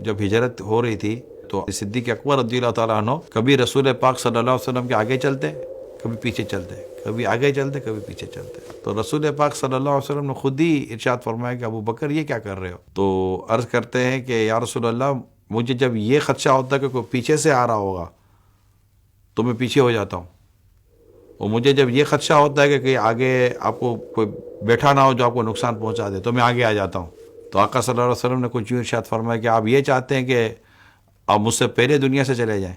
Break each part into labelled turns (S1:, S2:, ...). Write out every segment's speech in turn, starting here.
S1: جب ہجرت ہو رہی تھی تو صدیق اکبر رضی اللہ تعالیٰ عنہ کبھی رسول پاک صلی اللہ علیہ وسلم کے آگے چلتے، کبھی پیچھے چلتے، کبھی آگے چلتے کبھی پیچھے چلتے. تو رسول پاک صلی اللہ علیہ وسلم نے خود ہی ارشاد فرمایا کہ ابو بکر یہ کیا کر رہے ہو؟ تو عرض کرتے ہیں کہ یا رسول اللہ، مجھے جب یہ خدشہ ہوتا ہے کہ کوئی پیچھے سے آ رہا ہوگا تو میں پیچھے ہو جاتا ہوں، اور مجھے جب یہ خدشہ ہوتا ہے کہ کہیں آگے آپ کو کوئی بیٹھا نہ ہو جو آپ کو نقصان پہنچا دے تو میں آگے آ جاتا ہوں. تو آقا صلی اللہ علیہ وسلم نے کچھ یوں ارشاد فرمایا کہ آپ یہ چاہتے ہیں کہ آپ مجھ سے پہلے دنیا سے چلے جائیں،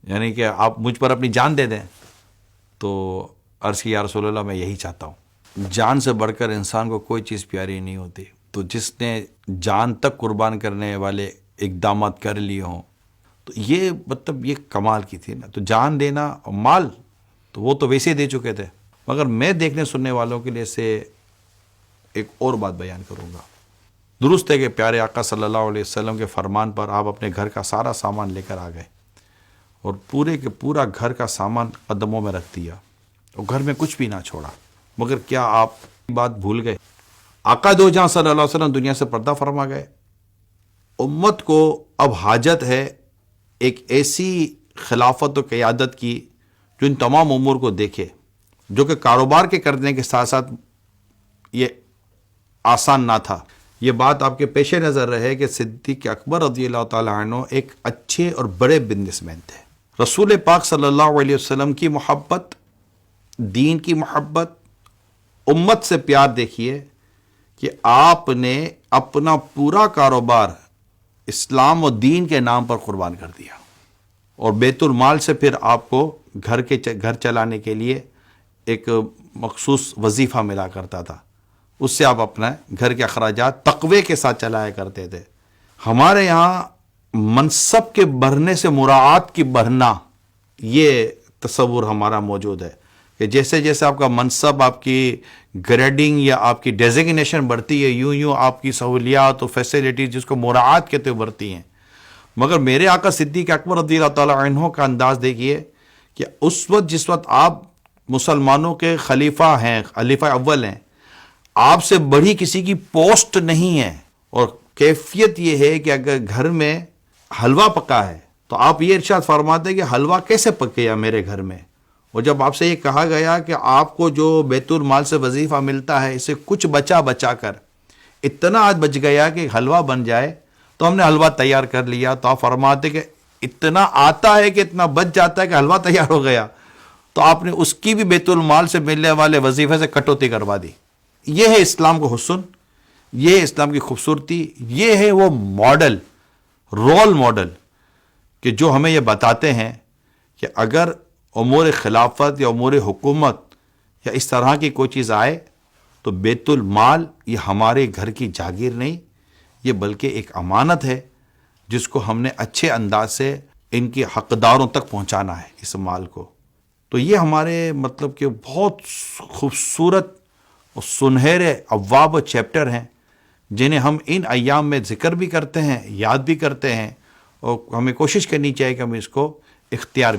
S1: یعنی کہ آپ مجھ پر اپنی جان دے دیں. تو عرض کی یا رسول اللہ میں یہی چاہتا ہوں. جان سے بڑھ کر انسان کو کوئی چیز پیاری نہیں ہوتی. تو جس نے جان تک قربان کرنے والے اقدامات کر لیے ہوں تو یہ مطلب یہ کمال کی تھی نا. تو جان دینا اور مال تو وہ تو ویسے دے چکے تھے، مگر میں دیکھنے سننے والوں کے لیے سے ایک اور بات بیان کروں گا. درست ہے کہ پیارے آقا صلی اللہ علیہ وسلم کے فرمان پر آپ اپنے گھر کا سارا سامان لے کر آ گئے اور پورے کے پورا گھر کا سامان قدموں میں رکھ دیا اور گھر میں کچھ بھی نہ چھوڑا. مگر کیا آپ بات بھول گئے؟ آقا دو جہاں صلی اللہ علیہ وسلم دنیا سے پردہ فرما گئے. امت کو اب حاجت ہے ایک ایسی خلافت و قیادت کی جو ان تمام امور کو دیکھے، جو کہ کاروبار کے کرنے کے ساتھ ساتھ یہ آسان نہ تھا. یہ بات آپ کے پیش نظر رہے کہ صدیق اکبر رضی اللہ تعالیٰ عنہ ایک اچھے اور بڑے بزنس مین تھے. رسول پاک صلی اللہ علیہ وسلم کی محبت، دین کی محبت، امت سے پیار دیکھیے کہ آپ نے اپنا پورا کاروبار اسلام و دین کے نام پر قربان کر دیا، اور بیت المال سے پھر آپ کو گھر چلانے کے لیے ایک مخصوص وظیفہ ملا کرتا تھا، اس سے آپ اپنا گھر کے اخراجات تقوی کے ساتھ چلایا کرتے تھے. ہمارے یہاں منصب کے بڑھنے سے مراعات کی بڑھنا، یہ تصور ہمارا موجود ہے کہ جیسے جیسے آپ کا منصب، آپ کی گریڈنگ یا آپ کی ڈیزگنیشن بڑھتی ہے، یوں یوں آپ کی سہولیات اور فیسلٹیز جس کو مراعات کہتے ہوئے بڑھتی ہیں. مگر میرے آقا صدیق اکبر رضی اللہ تعالیٰ عنہ کا انداز دیکھیے کہ اس وقت جس وقت آپ مسلمانوں کے خلیفہ ہیں، خلیفہ اول ہیں، آپ سے بڑی کسی کی پوسٹ نہیں ہے. اور کیفیت یہ ہے کہ اگر گھر میں حلوہ پکا ہے تو آپ یہ ارشاد فرماتے ہیں کہ حلوہ کیسے پکیا میرے گھر میں. اور جب آپ سے یہ کہا گیا کہ آپ کو جو بیت المال سے وظیفہ ملتا ہے اسے کچھ بچا کر اتنا آج بچ گیا کہ حلوہ بن جائے، تو ہم نے حلوہ تیار کر لیا. تو آپ فرماتے کہ اتنا آتا ہے کہ اتنا بچ جاتا ہے کہ حلوہ تیار ہو گیا، تو آپ نے اس کی بھی بیت المال سے ملنے والے وظیفے سے کٹوتی کروا دی. یہ ہے اسلام کا حسن، یہ ہے اسلام کی خوبصورتی، یہ ہے وہ ماڈل، رول ماڈل کہ جو ہمیں یہ بتاتے ہیں کہ اگر امور خلافت یا امور حکومت یا اس طرح کی کوئی چیز آئے تو بیت المال یہ ہمارے گھر کی جاگیر نہیں، یہ بلکہ ایک امانت ہے جس کو ہم نے اچھے انداز سے ان کی حقداروں تک پہنچانا ہے اس مال کو. تو یہ ہمارے مطلب کہ بہت خوبصورت اور سنہرے ابواب و چیپٹر ہیں جنہیں ہم ان ایام میں ذکر بھی کرتے ہیں، یاد بھی کرتے ہیں، اور ہمیں کوشش کرنی چاہیے کہ ہم اس کو اختیار